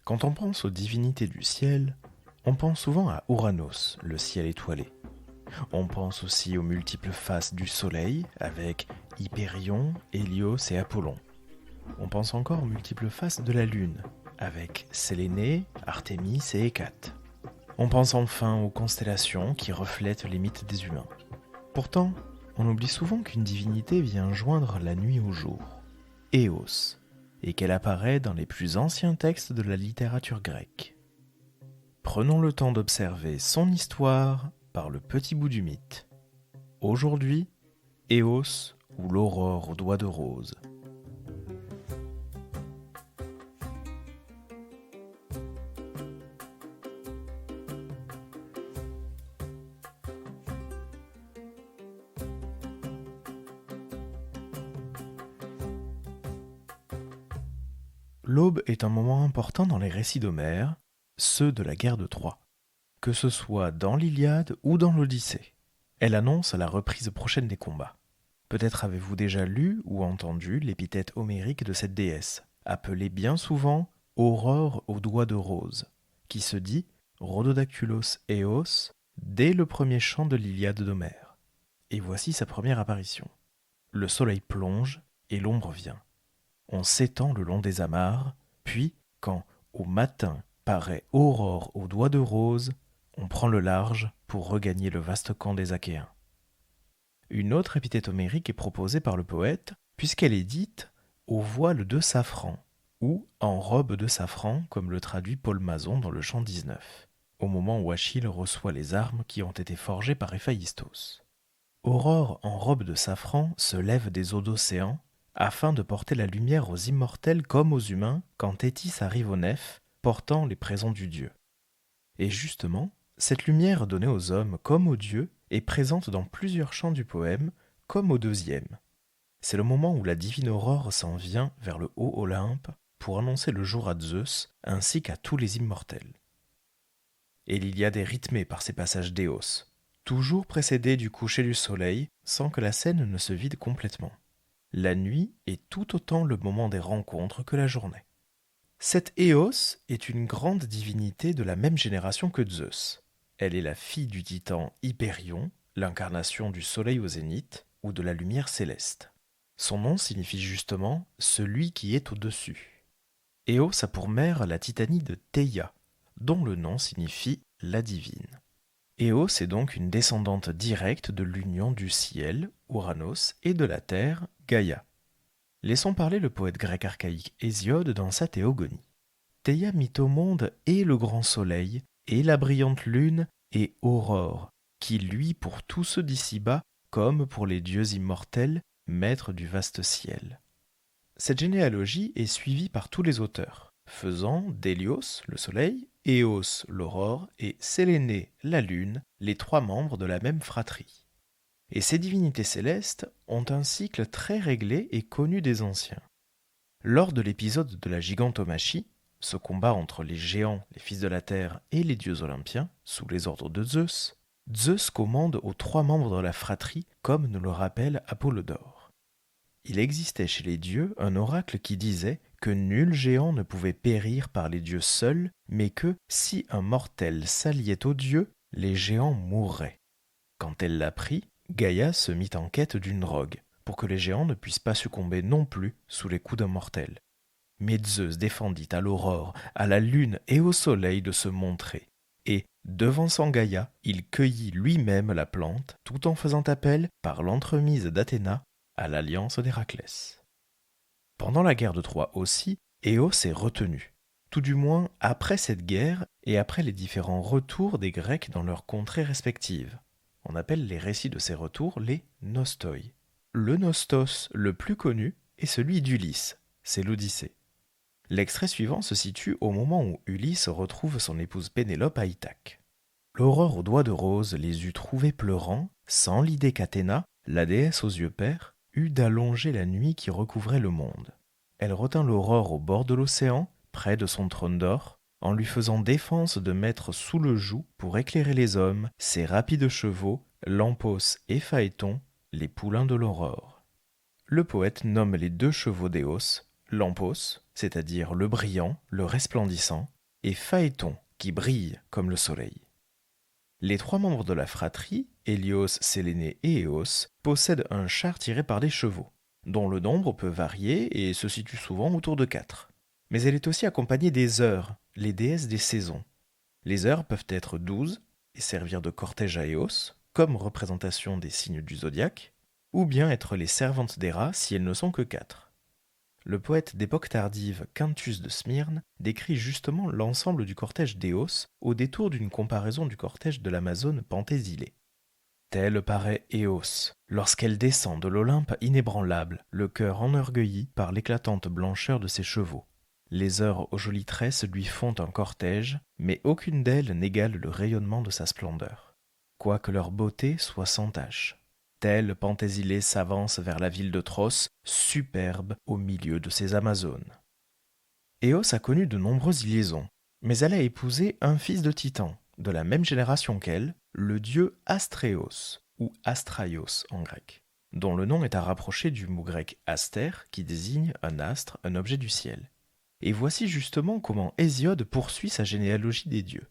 Quand on pense aux divinités du ciel, on pense souvent à Ouranos, le ciel étoilé. On pense aussi aux multiples faces du soleil avec Hypérion, Hélios et Apollon. On pense encore aux multiples faces de la lune avec Sélénée, Artémis et Hécate. On pense enfin aux constellations qui reflètent les mythes des humains. Pourtant, on oublie souvent qu'une divinité vient joindre la nuit au jour, Éos, et qu'elle apparaît dans les plus anciens textes de la littérature grecque. Prenons le temps d'observer son histoire par le petit bout du mythe. Aujourd'hui, Éos ou l'aurore aux doigts de rose. L'aube est un moment important dans les récits d'Homère, ceux de la guerre de Troie, que ce soit dans l'Iliade ou dans l'Odyssée. Elle annonce la reprise prochaine des combats. Peut-être avez-vous déjà lu ou entendu l'épithète homérique de cette déesse, appelée bien souvent Aurore aux doigts de rose, qui se dit Rhododactylos Eos dès le premier chant de l'Iliade d'Homère. Et voici sa première apparition. Le soleil plonge et l'ombre vient. On s'étend le long des amarres, puis, quand, au matin, paraît aurore aux doigts de rose, on prend le large pour regagner le vaste camp des Achéens. Une autre épithète homérique est proposée par le poète, puisqu'elle est dite au voile de safran, ou en robe de safran, comme le traduit Paul Mazon dans le chant 19, au moment où Achille reçoit les armes qui ont été forgées par Héphaïstos. Aurore en robe de safran se lève des eaux d'océan, afin de porter la lumière aux immortels comme aux humains quand Thétis arrive au nef, portant les présents du dieu. Et justement, cette lumière donnée aux hommes comme aux dieux est présente dans plusieurs chants du poème, comme au deuxième. C'est le moment où la divine aurore s'en vient vers le haut Olympe pour annoncer le jour à Zeus ainsi qu'à tous les immortels. Et l'Iliade est rythmée par ces passages d'Éos, toujours précédés du coucher du soleil sans que la scène ne se vide complètement. La nuit est tout autant le moment des rencontres que la journée. Cette Éos est une grande divinité de la même génération que Zeus. Elle est la fille du titan Hypérion, l'incarnation du soleil au zénith ou de la lumière céleste. Son nom signifie justement « celui qui est au-dessus ». Éos a pour mère la titanie de Théia, dont le nom signifie « la divine ». Éos est donc une descendante directe de l'union du ciel, Ouranos, et de la terre, Gaïa. Laissons parler le poète grec archaïque Hésiode dans sa Théogonie. Théia mit au monde et le grand soleil, et la brillante lune, et Aurore, qui luit pour tous ceux d'ici-bas, comme pour les dieux immortels, maîtres du vaste ciel. Cette généalogie est suivie par tous les auteurs, faisant d'Hélios, le soleil, Éos, l'aurore, et Sélénée, la lune, les trois membres de la même fratrie. Et ces divinités célestes ont un cycle très réglé et connu des anciens. Lors de l'épisode de la gigantomachie, ce combat entre les géants, les fils de la terre, et les dieux olympiens, sous les ordres de Zeus, Zeus commande aux trois membres de la fratrie, comme nous le rappelle Apollodore. Il existait chez les dieux un oracle qui disait que nul géant ne pouvait périr par les dieux seuls, mais que, si un mortel s'alliait aux dieux, les géants mourraient. Quand elle l'apprit, Gaïa se mit en quête d'une drogue, pour que les géants ne puissent pas succomber non plus sous les coups d'un mortel. Mais Zeus défendit à l'aurore, à la lune et au soleil de se montrer, et, devançant Gaïa, il cueillit lui-même la plante, tout en faisant appel, par l'entremise d'Athéna, à l'alliance d'Héraclès. Pendant la guerre de Troie aussi, Éos est retenu, tout du moins après cette guerre et après les différents retours des Grecs dans leurs contrées respectives. On appelle les récits de ces retours les nostoi. Le nostos le plus connu est celui d'Ulysse, c'est l'Odyssée. L'extrait suivant se situe au moment où Ulysse retrouve son épouse Pénélope à Ithaque. L'aurore aux doigts de rose les eut trouvés pleurant, sans l'idée qu'Athéna, la déesse aux yeux pères, eut d'allonger la nuit qui recouvrait le monde. Elle retint l'aurore au bord de l'océan, près de son trône d'or, en lui faisant défense de mettre sous le joug, pour éclairer les hommes, ses rapides chevaux, Lampos et Phaéton, les poulains de l'aurore. Le poète nomme les deux chevaux d'Éos, Lampos, c'est-à-dire le brillant, le resplendissant, et Phaéton, qui brille comme le soleil. Les 3 membres de la fratrie, Hélios, Séléné et Éos, possèdent un char tiré par des chevaux, dont le nombre peut varier et se situe souvent autour de 4. Mais elle est aussi accompagnée des heures, les déesses des saisons. Les heures peuvent être 12 et servir de cortège à Éos, comme représentation des signes du zodiaque, ou bien être les servantes des rats si elles ne sont que 4. Le poète d'époque tardive Quintus de Smyrne décrit justement l'ensemble du cortège d'Éos au détour d'une comparaison du cortège de l'Amazone Penthésile. Telle paraît Éos, lorsqu'elle descend de l'Olympe inébranlable, le cœur enorgueilli par l'éclatante blancheur de ses chevaux. Les heures aux jolies tresses lui font un cortège, mais aucune d'elles n'égale le rayonnement de sa splendeur, quoique leur beauté soit sans tache. Telle Penthésile s'avance vers la ville de Tros, superbe au milieu de ses Amazones. Éos a connu de nombreuses liaisons, mais elle a épousé un fils de Titan, de la même génération qu'elle, le dieu Astréos, ou Astraios en grec, dont le nom est à rapprocher du mot grec aster, qui désigne un astre, un objet du ciel. Et voici justement comment Hésiode poursuit sa généalogie des dieux.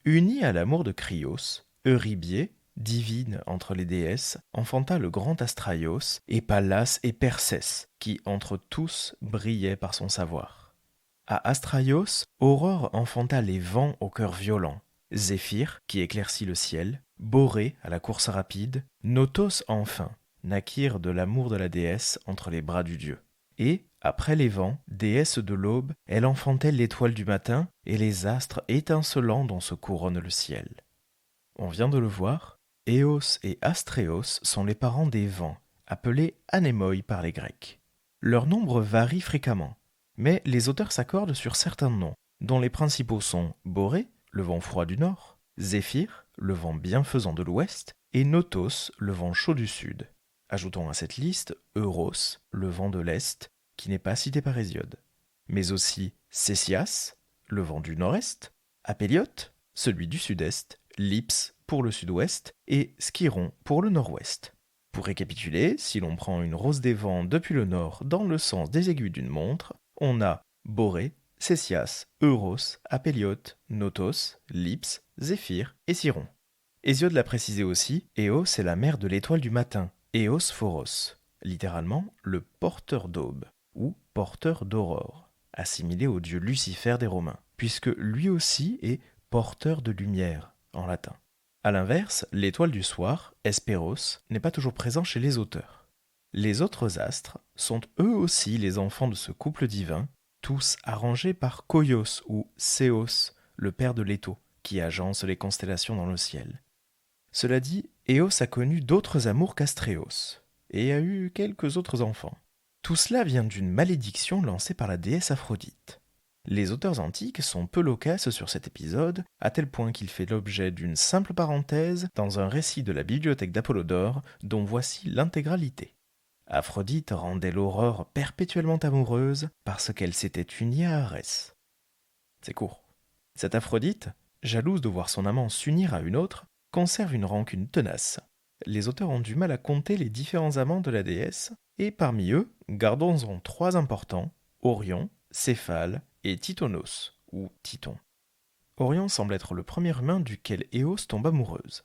Unie à l'amour de Cryos, Eurybie, divine entre les déesses, enfanta le grand Astraios, et Pallas et Persès, qui entre tous brillaient par son savoir. À Astraios, Aurore enfanta les vents au cœur violent, Zéphyr, qui éclaircit le ciel, Borée à la course rapide, Notos enfin, naquirent de l'amour de la déesse entre les bras du dieu. Et, après les vents, déesse de l'aube, elle enfantait l'étoile du matin et les astres étincelants dont se couronne le ciel. On vient de le voir, Éos et Astréos sont les parents des vents, appelés anémoi par les Grecs. Leur nombre varie fréquemment, mais les auteurs s'accordent sur certains noms, dont les principaux sont Borée, le vent froid du nord, Zéphyr, le vent bienfaisant de l'ouest, et Notos, le vent chaud du sud. Ajoutons à cette liste Euros, le vent de l'est, qui n'est pas cité par Hésiode, mais aussi Césias, le vent du nord-est, Apéliote, celui du sud-est, Lips pour le sud-ouest et Skiron pour le nord-ouest. Pour récapituler, si l'on prend une rose des vents depuis le nord dans le sens des aiguilles d'une montre, on a Borée, Césias, Euros, Apéliote, Notos, Lips, Zéphyr et Siron. Hésiode l'a précisé aussi, Éos est la mère de l'étoile du matin, Éos Phoros, littéralement le porteur d'aube ou porteur d'aurore, assimilé au dieu Lucifer des Romains, puisque lui aussi est porteur de lumière en latin. A l'inverse, l'étoile du soir, Hespéros, n'est pas toujours présent chez les auteurs. Les autres astres sont eux aussi les enfants de ce couple divin, tous arrangés par Koios ou Céos, le père de Léto, qui agence les constellations dans le ciel. Cela dit, Éos a connu d'autres amours qu'Astréos, et a eu quelques autres enfants. Tout cela vient d'une malédiction lancée par la déesse Aphrodite. Les auteurs antiques sont peu loquaces sur cet épisode, à tel point qu'il fait l'objet d'une simple parenthèse dans un récit de la bibliothèque d'Apollodore, dont voici l'intégralité. Aphrodite rendait l'aurore perpétuellement amoureuse parce qu'elle s'était unie à Arès. C'est court. Cette Aphrodite, jalouse de voir son amant s'unir à une autre, conserve une rancune tenace. Les auteurs ont du mal à compter les différents amants de la déesse, et parmi eux, gardons-en 3 importants, Orion, Céphale et Titonos, ou Titon. Orion semble être le premier humain duquel Éos tombe amoureuse.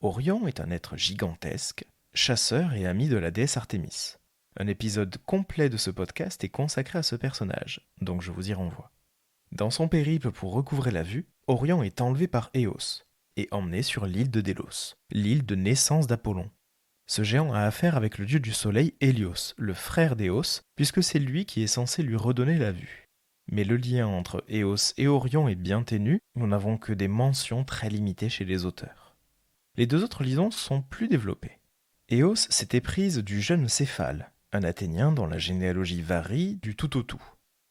Orion est un être gigantesque, chasseur et ami de la déesse Artémis. Un épisode complet de ce podcast est consacré à ce personnage, donc je vous y renvoie. Dans son périple pour recouvrer la vue, Orion est enlevé par Éos et emmené sur l'île de Délos, l'île de naissance d'Apollon. Ce géant a affaire avec le dieu du soleil Hélios, le frère d'Éos, puisque c'est lui qui est censé lui redonner la vue. Mais le lien entre Éos et Orion est bien ténu, nous n'avons que des mentions très limitées chez les auteurs. Les 2 autres liaisons sont plus développées. Éos s'était prise du jeune Céphale, un Athénien dont la généalogie varie du tout au tout.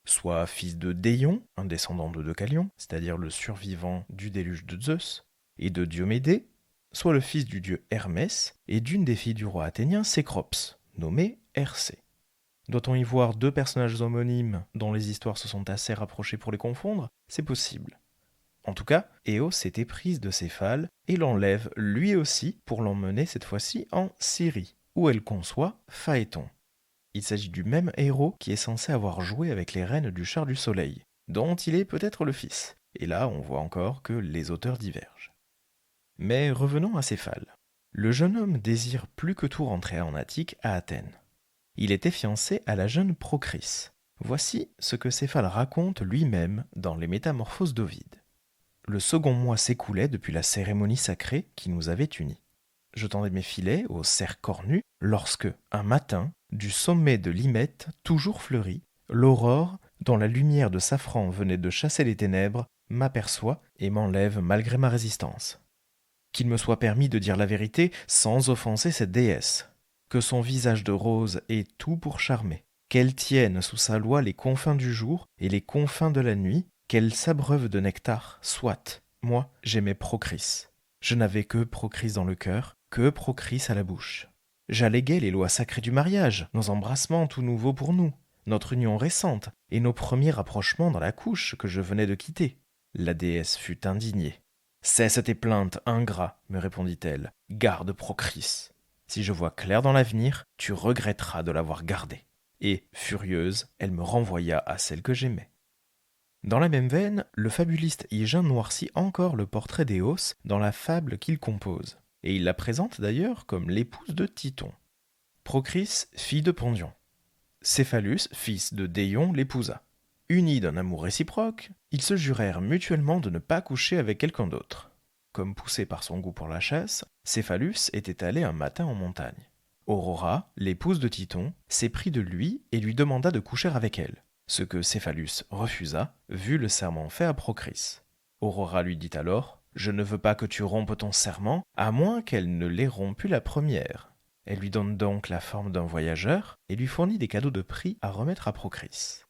Soit fils de Déion, un descendant de Deucalion, c'est-à-dire le survivant du déluge de Zeus, et de Diomédée, soit le fils du dieu Hermès et d'une des filles du roi athénien Cécrops, nommée Hercé. Doit-on y voir 2 personnages homonymes dont les histoires se sont assez rapprochées pour les confondre? C'est possible. En tout cas, Éos s'est éprise de Céphale et l'enlève lui aussi pour l'emmener cette fois-ci en Syrie, où elle conçoit Phaéton. Il s'agit du même héros qui est censé avoir joué avec les reines du char du soleil, dont il est peut-être le fils. Et là, on voit encore que les auteurs divergent. Mais revenons à Céphale. Le jeune homme désire plus que tout rentrer en Attique, à Athènes. Il était fiancé à la jeune Procris. Voici ce que Céphale raconte lui-même dans les Métamorphoses d'Ovide. Le second mois s'écoulait depuis la cérémonie sacrée qui nous avait unis. Je tendais mes filets au cerf cornu lorsque, un matin, du sommet de l'Hymette, toujours fleuri, l'aurore, dont la lumière de safran venait de chasser les ténèbres, m'aperçoit et m'enlève malgré ma résistance. Qu'il me soit permis de dire la vérité sans offenser cette déesse. Que son visage de rose ait tout pour charmer. Qu'elle tienne sous sa loi les confins du jour et les confins de la nuit, qu'elle s'abreuve de nectar, soit. Moi, j'aimais Procris. Je n'avais que Procris dans le cœur, que Procris à la bouche. J'alléguais les lois sacrées du mariage, nos embrassements tout nouveaux pour nous, notre union récente et nos premiers rapprochements dans la couche que je venais de quitter. La déesse fut indignée. « Cesse tes plaintes, ingrat, me répondit-elle. Garde Procris. Si je vois clair dans l'avenir, tu regretteras de l'avoir gardée. » Et, furieuse, elle me renvoya à celle que j'aimais. Dans la même veine, le fabuliste Hygin noircit encore le portrait d'Éos dans la fable qu'il compose, et il la présente d'ailleurs comme l'épouse de Titon. Procris, fille de Pandion. Céphalus, fils de Déion, l'épousa. Unis d'un amour réciproque, ils se jurèrent mutuellement de ne pas coucher avec quelqu'un d'autre. Comme poussé par son goût pour la chasse, Céphalus était allé un matin en montagne. Aurora, l'épouse de Titon, s'éprit de lui et lui demanda de coucher avec elle, ce que Céphalus refusa, vu le serment fait à Procris. Aurora lui dit alors « Je ne veux pas que tu rompes ton serment, à moins qu'elle ne l'ait rompu la première. » Elle lui donne donc la forme d'un voyageur et lui fournit des cadeaux de prix à remettre à Procris.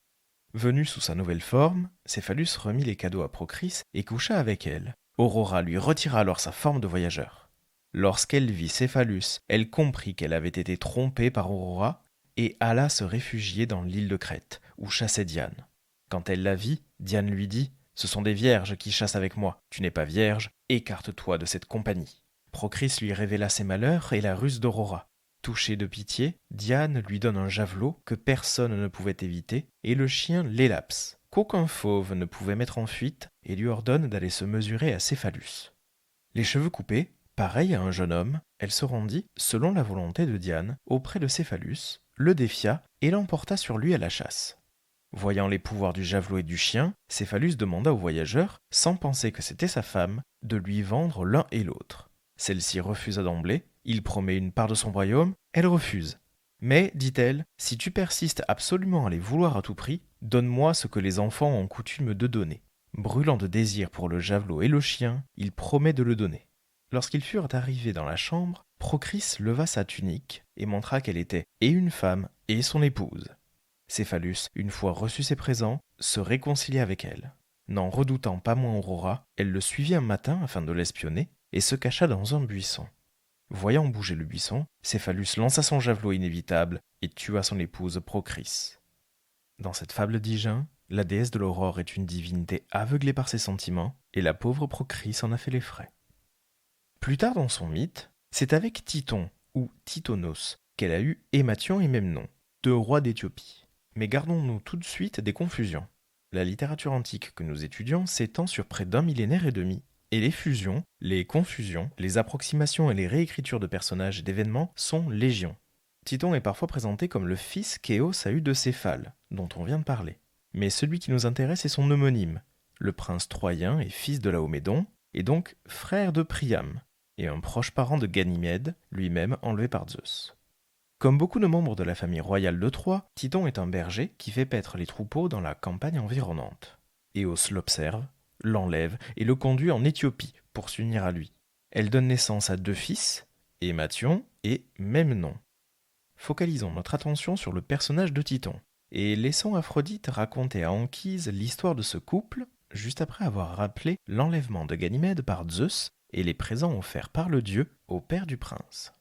Venu sous sa nouvelle forme, Céphalus remit les cadeaux à Procris et coucha avec elle. Aurora lui retira alors sa forme de voyageur. Lorsqu'elle vit Céphalus, elle comprit qu'elle avait été trompée par Aurora et alla se réfugier dans l'île de Crète, où chassait Diane. Quand elle la vit, Diane lui dit « Ce sont des vierges qui chassent avec moi. Tu n'es pas vierge, écarte-toi de cette compagnie. » Procris lui révéla ses malheurs et la ruse d'Aurora. Touchée de pitié, Diane lui donne un javelot que personne ne pouvait éviter et le chien l'élapse, qu'aucun fauve ne pouvait mettre en fuite, et lui ordonne d'aller se mesurer à Céphalus. Les cheveux coupés, pareil à un jeune homme, elle se rendit, selon la volonté de Diane, auprès de Céphalus, le défia et l'emporta sur lui à la chasse. Voyant les pouvoirs du javelot et du chien, Céphalus demanda au voyageur, sans penser que c'était sa femme, de lui vendre l'un et l'autre. Celle-ci refusa d'emblée. Il promet une part de son royaume, elle refuse. Mais, dit-elle, si tu persistes absolument à les vouloir à tout prix, donne-moi ce que les enfants ont coutume de donner. Brûlant de désir pour le javelot et le chien, il promet de le donner. Lorsqu'ils furent arrivés dans la chambre, Procris leva sa tunique et montra qu'elle était et une femme et son épouse. Céphalus, une fois reçu ses présents, se réconcilia avec elle. N'en redoutant pas moins Aurora, elle le suivit un matin afin de l'espionner et se cacha dans un buisson. Voyant bouger le buisson, Céphalus lança son javelot inévitable et tua son épouse Procris. Dans cette fable d'Hygin, la déesse de l'aurore est une divinité aveuglée par ses sentiments, et la pauvre Procris en a fait les frais. Plus tard dans son mythe, c'est avec Titon, ou Titonos, qu'elle a eu Émathion et Memnon, deux rois d'Éthiopie. Mais gardons-nous tout de suite des confusions. La littérature antique que nous étudions s'étend sur près d'un millénaire et demi, et les fusions, les confusions, les approximations et les réécritures de personnages et d'événements sont légion. Titon est parfois présenté comme le fils qu'Éos a eu de Céphale, dont on vient de parler. Mais celui qui nous intéresse est son homonyme, le prince troyen et fils de Laomédon, et donc frère de Priam, et un proche parent de Ganymède, lui-même enlevé par Zeus. Comme beaucoup de membres de la famille royale de Troie, Titon est un berger qui fait paître les troupeaux dans la campagne environnante. Éos l'observe, l'enlève et le conduit en Éthiopie pour s'unir à lui. Elle donne naissance à deux fils, Émathion et Memnon. Focalisons notre attention sur le personnage de Titon, et laissons Aphrodite raconter à Anchise l'histoire de ce couple, juste après avoir rappelé l'enlèvement de Ganymède par Zeus et les présents offerts par le dieu au père du prince.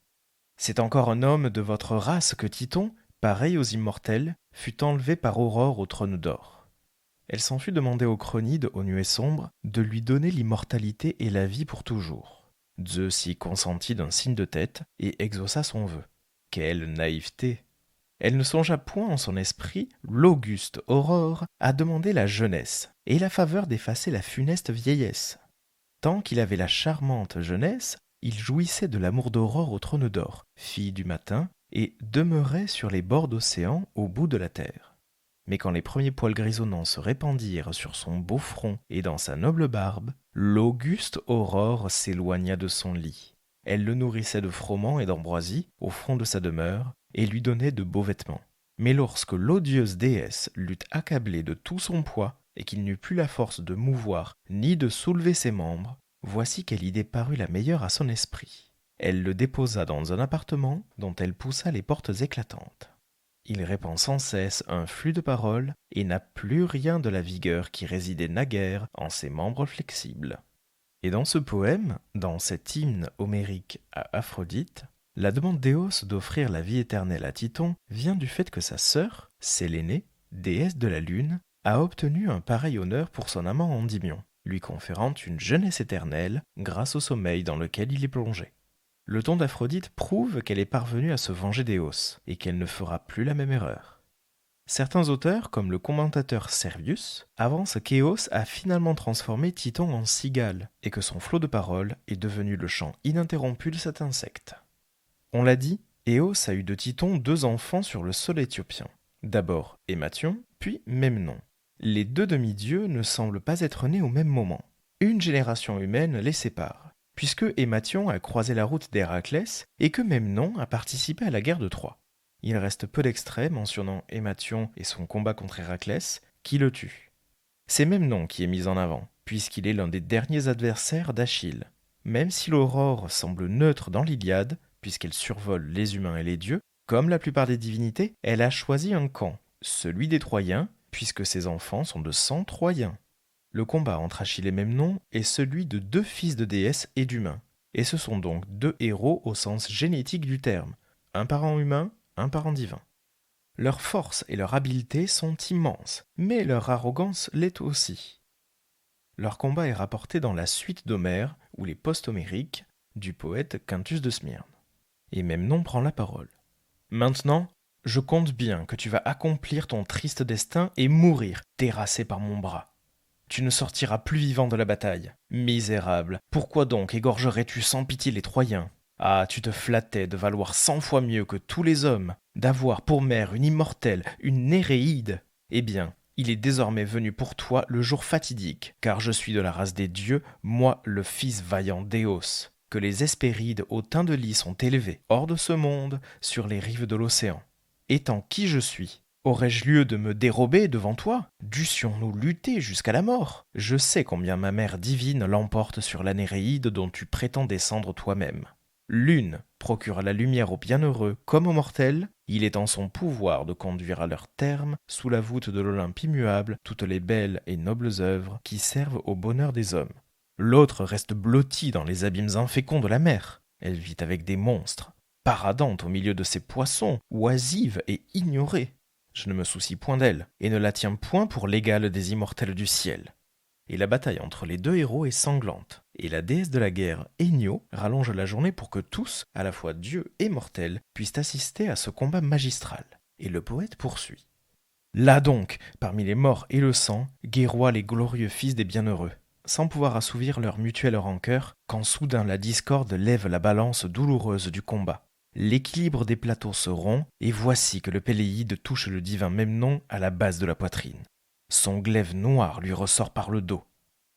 C'est encore un homme de votre race que Titon, pareil aux immortels, fut enlevé par Aurore au trône d'or. Elle s'en fut demander aux Chronides, aux nuées sombres, de lui donner l'immortalité et la vie pour toujours. Zeus y consentit d'un signe de tête et exauça son vœu. Quelle naïveté! Elle ne songea point en son esprit l'auguste aurore à demander la jeunesse et la faveur d'effacer la funeste vieillesse. Tant qu'il avait la charmante jeunesse, il jouissait de l'amour d'Aurore au trône d'or, fille du matin, et demeurait sur les bords d'océan au bout de la terre. Mais quand les premiers poils grisonnants se répandirent sur son beau front et dans sa noble barbe, l'auguste Aurore s'éloigna de son lit. Elle le nourrissait de froment et d'ambroisie au fond de sa demeure, et lui donnait de beaux vêtements. Mais lorsque l'odieuse déesse l'eut accablé de tout son poids, et qu'il n'eut plus la force de mouvoir ni de soulever ses membres, voici quelle idée parut la meilleure à son esprit. Elle le déposa dans un appartement dont elle poussa les portes éclatantes. Il répand sans cesse un flux de paroles et n'a plus rien de la vigueur qui résidait naguère en ses membres flexibles. Et dans ce poème, dans cet hymne homérique à Aphrodite, la demande d'Éos d'offrir la vie éternelle à Titon vient du fait que sa sœur, Sélénée, déesse de la lune, a obtenu un pareil honneur pour son amant Endymion, lui conférant une jeunesse éternelle grâce au sommeil dans lequel il est plongé. Le ton d'Aphrodite prouve qu'elle est parvenue à se venger d'Éos et qu'elle ne fera plus la même erreur. Certains auteurs, comme le commentateur Servius, avancent qu'Éos a finalement transformé Titon en cigale et que son flot de paroles est devenu le chant ininterrompu de cet insecte. On l'a dit, Éos a eu de Titon 2 enfants sur le sol éthiopien. D'abord Émathion, puis Memnon. Les 2 demi-dieux ne semblent pas être nés au même moment. Une génération humaine les sépare, puisque Émathion a croisé la route d'Héraclès et que Memnon a participé à la guerre de Troie. Il reste peu d'extraits mentionnant Émathion et son combat contre Héraclès, qui le tue. C'est Memnon qui est mis en avant, puisqu'il est l'un des derniers adversaires d'Achille. Même si l'aurore semble neutre dans l'Iliade, puisqu'elle survole les humains et les dieux, comme la plupart des divinités, elle a choisi un camp, celui des Troyens, puisque ses enfants sont de sang troyen. Le combat entre Achille et Memnon est celui de 2 fils de déesses et d'humains, et ce sont donc 2 héros au sens génétique du terme, un parent humain, un parent divin. Leur force et leur habileté sont immenses, mais leur arrogance l'est aussi. Leur combat est rapporté dans la suite d'Homère ou les post-homériques du poète Quintus de Smyrne. Et Memnon prend la parole. Maintenant, je compte bien que tu vas accomplir ton triste destin et mourir, terrassé par mon bras. Tu ne sortiras plus vivant de la bataille. Misérable, pourquoi donc égorgerais-tu sans pitié les Troyens ? Ah, tu te flattais de valoir 100 fois mieux que tous les hommes, d'avoir pour mère une immortelle, une Néréide. Eh bien, il est désormais venu pour toi le jour fatidique, car je suis de la race des dieux, moi le fils vaillant d'Éos, que les Hespérides au teint de lys ont élevé, hors de ce monde, sur les rives de l'océan. Étant qui je suis, aurais-je lieu de me dérober devant toi ? Dussions-nous lutter jusqu'à la mort ? Je sais combien ma mère divine l'emporte sur la Néréide dont tu prétends descendre toi-même. L'une procure la lumière aux bienheureux comme aux mortels, il est en son pouvoir de conduire à leur terme, sous la voûte de l'Olympe immuable, toutes les belles et nobles œuvres qui servent au bonheur des hommes. L'autre reste blottie dans les abîmes inféconds de la mer. Elle vit avec des monstres, paradante au milieu de ces poissons, oisive et ignorée. Je ne me soucie point d'elle, et ne la tiens point pour l'égale des immortels du ciel. Et la bataille entre les 2 héros est sanglante, et la déesse de la guerre, Enyo, rallonge la journée pour que tous, à la fois dieux et mortels, puissent assister à ce combat magistral. Et le poète poursuit. Là donc, parmi les morts et le sang, guerroient les glorieux fils des bienheureux, sans pouvoir assouvir leur mutuelle rancœur, quand soudain la discorde lève la balance douloureuse du combat. L'équilibre des plateaux se rompt, et voici que le Péléide touche le divin Memnon à la base de la poitrine. Son glaive noir lui ressort par le dos.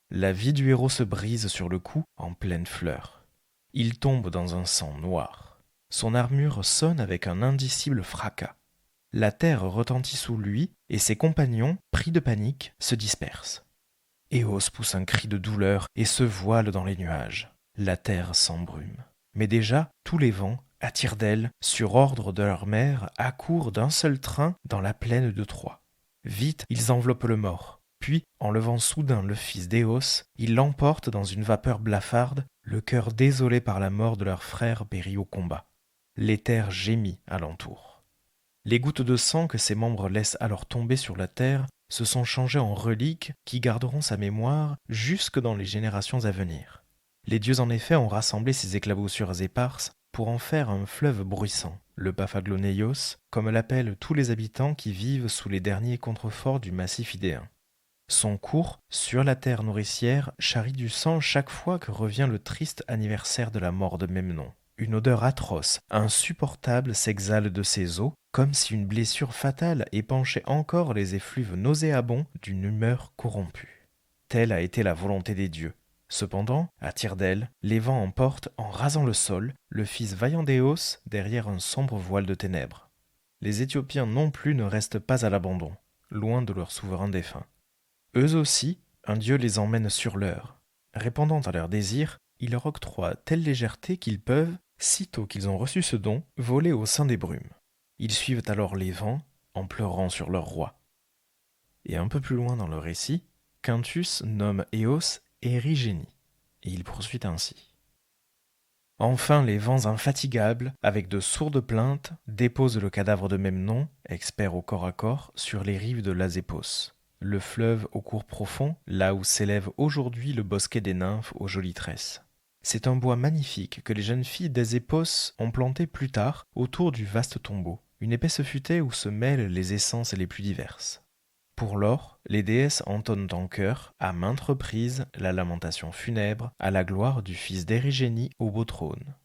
La vie du héros se brise sur le cou en pleine fleur. Il tombe dans un sang noir. Son armure sonne avec un indicible fracas. La terre retentit sous lui, et ses compagnons, pris de panique, se dispersent. Éos pousse un cri de douleur et se voile dans les nuages. La terre s'embrume. Mais déjà, tous les vents, à tire-d'aile, sur ordre de leur mère, accourent d'un seul train dans la plaine de Troie. Vite, ils enveloppent le mort. Puis, en levant soudain le fils d'Éos, ils l'emportent dans une vapeur blafarde, le cœur désolé par la mort de leur frère péri au combat. L'éther gémit alentour. Les gouttes de sang que ses membres laissent alors tomber sur la terre se sont changées en reliques qui garderont sa mémoire jusque dans les générations à venir. Les dieux en effet ont rassemblé ces éclaboussures éparses pour en faire un fleuve bruissant. le Paphagloneios, comme l'appellent tous les habitants qui vivent sous les derniers contreforts du massif idéen. Son cours, sur la terre nourricière, charrie du sang chaque fois que revient le triste anniversaire de la mort de Memnon. Une odeur atroce, insupportable s'exhale de ses os, comme si une blessure fatale épanchait encore les effluves nauséabonds d'une humeur corrompue. Telle a été la volonté des dieux. Cependant, à tire d'aile, les vents emportent, en rasant le sol, le fils vaillant d'Éos derrière un sombre voile de ténèbres. Les Éthiopiens non plus ne restent pas à l'abandon, loin de leur souverain défunt. Eux aussi, un dieu les emmène sur l'heure. Répondant à leurs désirs, il leur octroie telle légèreté qu'ils peuvent, sitôt qu'ils ont reçu ce don, voler au sein des brumes. Ils suivent alors les vents, en pleurant sur leur roi. Et un peu plus loin dans le récit, Quintus nomme Éos Érigénie, et il poursuit ainsi. Enfin les vents infatigables, avec de sourdes plaintes, déposent le cadavre de Memnon, expert au corps à corps, sur les rives de l'Azépos, le fleuve au cours profond, là où s'élève aujourd'hui le bosquet des nymphes aux jolies tresses. C'est un bois magnifique que les jeunes filles d'Azépos ont planté plus tard autour du vaste tombeau, une épaisse futaie où se mêlent les essences les plus diverses. Pour lors, les déesses entonnent en chœur, à maintes reprises, la lamentation funèbre à la gloire du fils d'Érigénie au beau trône.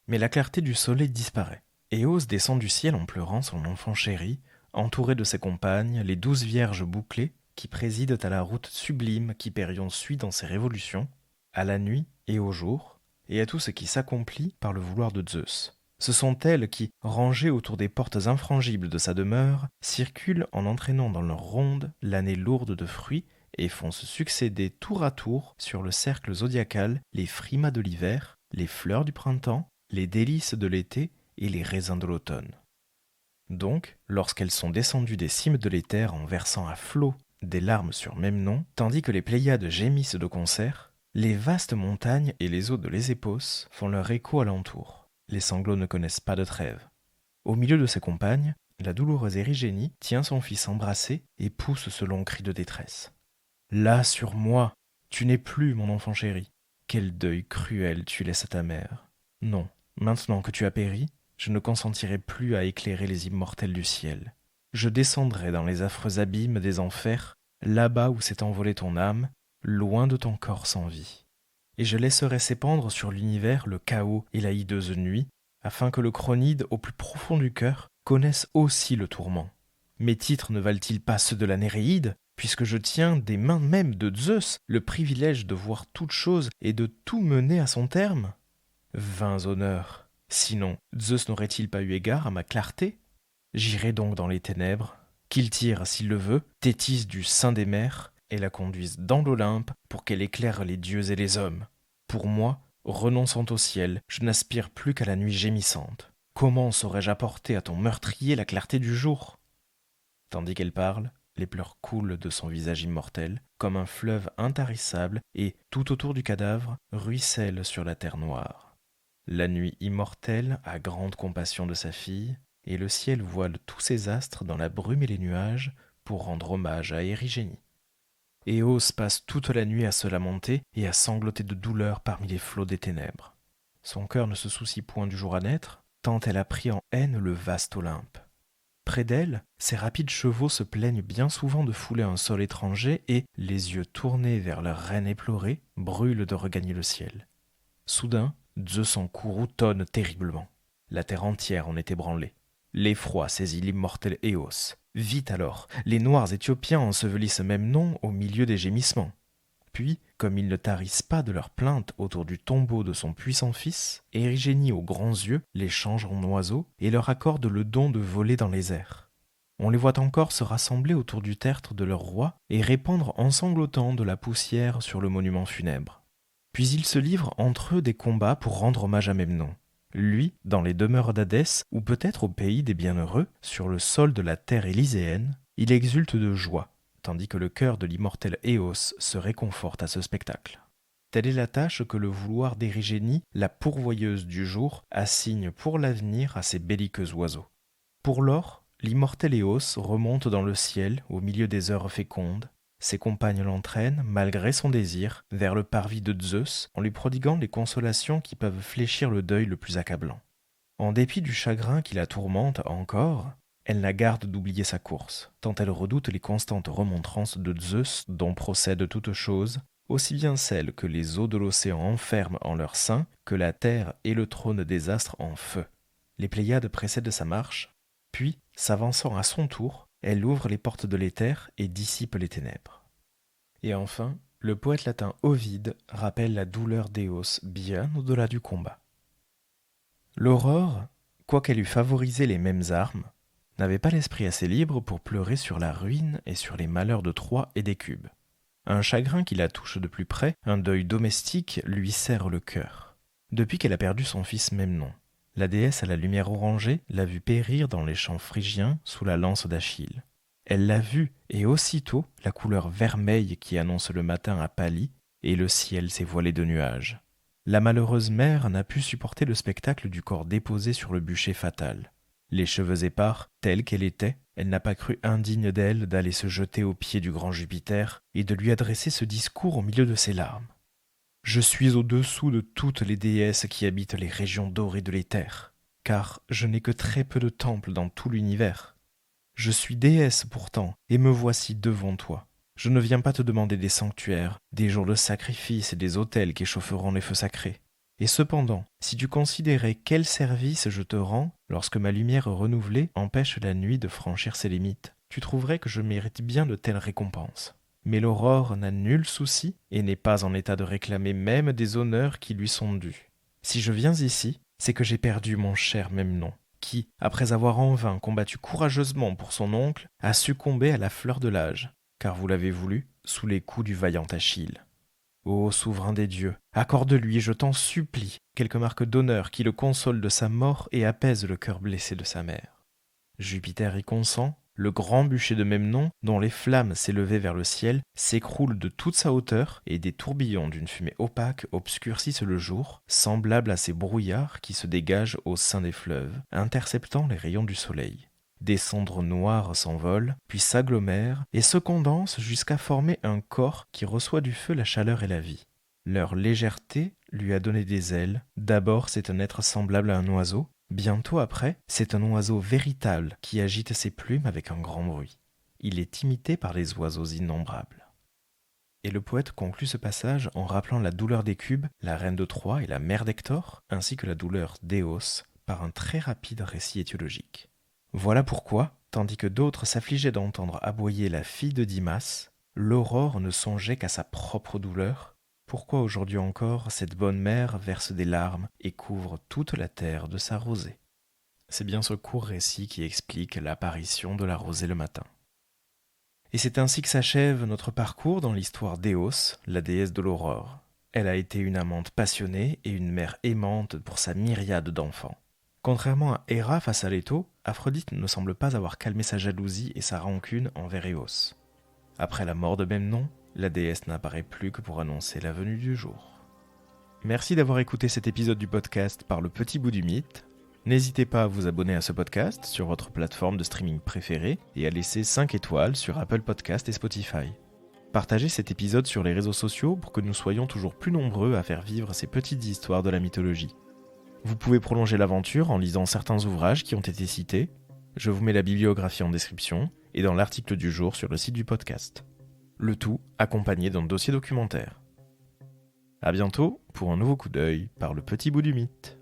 Mais la clarté du soleil disparaît. Éos descend du ciel en pleurant son enfant chéri, entouré de ses compagnes, les 12 vierges bouclées, qui président à la route sublime qu'Hypérion suit dans ses révolutions, à la nuit et au jour, et à tout ce qui s'accomplit par le vouloir de Zeus. Ce sont elles qui, rangées autour des portes infrangibles de sa demeure, circulent en entraînant dans leur ronde l'année lourde de fruits et font se succéder tour à tour sur le cercle zodiacal les frimas de l'hiver, les fleurs du printemps, les délices de l'été et les raisins de l'automne. Donc, lorsqu'elles sont descendues des cimes de l'éther en versant à flots des larmes sur Memnon, tandis que les Pléiades gémissent de concert, les vastes montagnes et les eaux de l'Ésépos font leur écho alentour. Les sanglots ne connaissent pas de trêve. Au milieu de ses compagnes, la douloureuse Érigénie tient son fils embrassé et pousse ce long cri de détresse. « Là sur moi, tu n'es plus mon enfant chéri. Quel deuil cruel tu laisses à ta mère. Non, maintenant que tu as péri, je ne consentirai plus à éclairer les immortels du ciel. Je descendrai dans les affreux abîmes des enfers, là-bas où s'est envolée ton âme, loin de ton corps sans vie. Et je laisserai s'épandre sur l'univers le chaos et la hideuse nuit, afin que le chronide, au plus profond du cœur, connaisse aussi le tourment. Mes titres ne valent-ils pas ceux de la Néréide, puisque je tiens des mains même de Zeus le privilège de voir toute chose et de tout mener à son terme? Vains honneurs! Sinon, Zeus n'aurait-il pas eu égard à ma clarté? J'irai donc dans les ténèbres, qu'il tire, s'il le veut, Thétis du sein des mers, et la conduise dans l'Olympe pour qu'elle éclaire les dieux et les hommes. Pour moi, renonçant au ciel, je n'aspire plus qu'à la nuit gémissante. Comment saurais-je apporter à ton meurtrier la clarté du jour? Tandis qu'elle parle, les pleurs coulent de son visage immortel, comme un fleuve intarissable, et, tout autour du cadavre, ruisselle sur la terre noire. La nuit immortelle a grande compassion de sa fille, et le ciel voile tous ses astres dans la brume et les nuages pour rendre hommage à Érigénie. Éos passe toute la nuit à se lamenter et à sangloter de douleur parmi les flots des ténèbres. Son cœur ne se soucie point du jour à naître, tant elle a pris en haine le vaste Olympe. Près d'elle, ses rapides chevaux se plaignent bien souvent de fouler un sol étranger et, les yeux tournés vers leur reine éplorée, brûlent de regagner le ciel. Soudain, Zeus en courroux tonne terriblement. La terre entière en est ébranlée. L'effroi saisit l'immortel Éos. Vite alors, les noirs Éthiopiens ensevelissent Memnon au milieu des gémissements. Puis, comme ils ne tarissent pas de leurs plaintes autour du tombeau de son puissant fils, Érigénie aux grands yeux les change en oiseaux et leur accorde le don de voler dans les airs. On les voit encore se rassembler autour du tertre de leur roi et répandre en sanglotant de la poussière sur le monument funèbre. Puis ils se livrent entre eux des combats pour rendre hommage à Memnon. Lui, dans les demeures d'Hadès, ou peut-être au pays des bienheureux, sur le sol de la terre élyséenne, il exulte de joie, tandis que le cœur de l'immortel Éos se réconforte à ce spectacle. Telle est la tâche que le vouloir d'Érigénie, la pourvoyeuse du jour, assigne pour l'avenir à ces belliqueux oiseaux. Pour lors, l'immortel Éos remonte dans le ciel au milieu des heures fécondes. Ses compagnes l'entraînent, malgré son désir, vers le parvis de Zeus, en lui prodiguant les consolations qui peuvent fléchir le deuil le plus accablant. En dépit du chagrin qui la tourmente encore, elle la garde d'oublier sa course, tant elle redoute les constantes remontrances de Zeus dont procèdent toutes choses, aussi bien celles que les eaux de l'océan enferment en leur sein que la terre et le trône des astres en feu. Les Pléiades précèdent sa marche, puis, s'avançant à son tour, elle ouvre les portes de l'éther et dissipe les ténèbres. Et enfin, le poète latin Ovide rappelle la douleur d'Éos bien au-delà du combat. L'aurore, quoiqu'elle eût favorisé les mêmes armes, n'avait pas l'esprit assez libre pour pleurer sur la ruine et sur les malheurs de Troie et des Cubes. Un chagrin qui la touche de plus près, un deuil domestique, lui serre le cœur. Depuis qu'elle a perdu son fils Memnon, la déesse à la lumière orangée l'a vu périr dans les champs phrygiens sous la lance d'Achille. Elle l'a vu, et aussitôt la couleur vermeille qui annonce le matin a pâli, et le ciel s'est voilé de nuages. La malheureuse mère n'a pu supporter le spectacle du corps déposé sur le bûcher fatal. Les cheveux épars, telle qu'elle était, elle n'a pas cru indigne d'elle d'aller se jeter aux pieds du grand Jupiter et de lui adresser ce discours au milieu de ses larmes. « Je suis au-dessous de toutes les déesses qui habitent les régions dorées de l'éther, car je n'ai que très peu de temples dans tout l'univers. Je suis déesse pourtant, et me voici devant toi. Je ne viens pas te demander des sanctuaires, des jours de sacrifice et des autels qu'échaufferont les feux sacrés. Et cependant, si tu considérais quel service je te rends lorsque ma lumière renouvelée empêche la nuit de franchir ses limites, tu trouverais que je mérite bien de telles récompenses. Mais l'aurore n'a nul souci et n'est pas en état de réclamer même des honneurs qui lui sont dus. Si je viens ici, c'est que j'ai perdu mon cher Memnon, qui, après avoir en vain combattu courageusement pour son oncle, a succombé à la fleur de l'âge, car vous l'avez voulu, sous les coups du vaillant Achille. Ô souverain des dieux, accorde-lui, je t'en supplie, quelque marque d'honneur qui le console de sa mort et apaise le cœur blessé de sa mère. » Jupiter y consent, le grand bûcher de Memnon, dont les flammes s'élevaient vers le ciel, s'écroule de toute sa hauteur et des tourbillons d'une fumée opaque obscurcissent le jour, semblables à ces brouillards qui se dégagent au sein des fleuves, interceptant les rayons du soleil. Des cendres noires s'envolent, puis s'agglomèrent et se condensent jusqu'à former un corps qui reçoit du feu la chaleur et la vie. Leur légèreté lui a donné des ailes. D'abord, c'est un être semblable à un oiseau. Bientôt après, c'est un oiseau véritable qui agite ses plumes avec un grand bruit. Il est imité par les oiseaux innombrables. Et le poète conclut ce passage en rappelant la douleur des Cubes, la reine de Troie et la mère d'Hector, ainsi que la douleur d'Éos, par un très rapide récit étiologique. Voilà pourquoi, tandis que d'autres s'affligeaient d'entendre aboyer la fille de Dimas, l'aurore ne songeait qu'à sa propre douleur. Pourquoi aujourd'hui encore cette bonne mère verse des larmes et couvre toute la terre de sa rosée? C'est bien ce court récit qui explique l'apparition de la rosée le matin. Et c'est ainsi que s'achève notre parcours dans l'histoire d'Éos, la déesse de l'aurore. Elle a été une amante passionnée et une mère aimante pour sa myriade d'enfants. Contrairement à Héra face à Leto, Aphrodite ne semble pas avoir calmé sa jalousie et sa rancune envers Éos. Après la mort de Memnon, la déesse n'apparaît plus que pour annoncer la venue du jour. Merci d'avoir écouté cet épisode du podcast par le petit bout du mythe. N'hésitez pas à vous abonner à ce podcast sur votre plateforme de streaming préférée et à laisser 5 étoiles sur Apple Podcast et Spotify. Partagez cet épisode sur les réseaux sociaux pour que nous soyons toujours plus nombreux à faire vivre ces petites histoires de la mythologie. Vous pouvez prolonger l'aventure en lisant certains ouvrages qui ont été cités. Je vous mets la bibliographie en description et dans l'article du jour sur le site du podcast. Le tout accompagné d'un dossier documentaire. À bientôt pour un nouveau coup d'œil par le petit bout du mythe.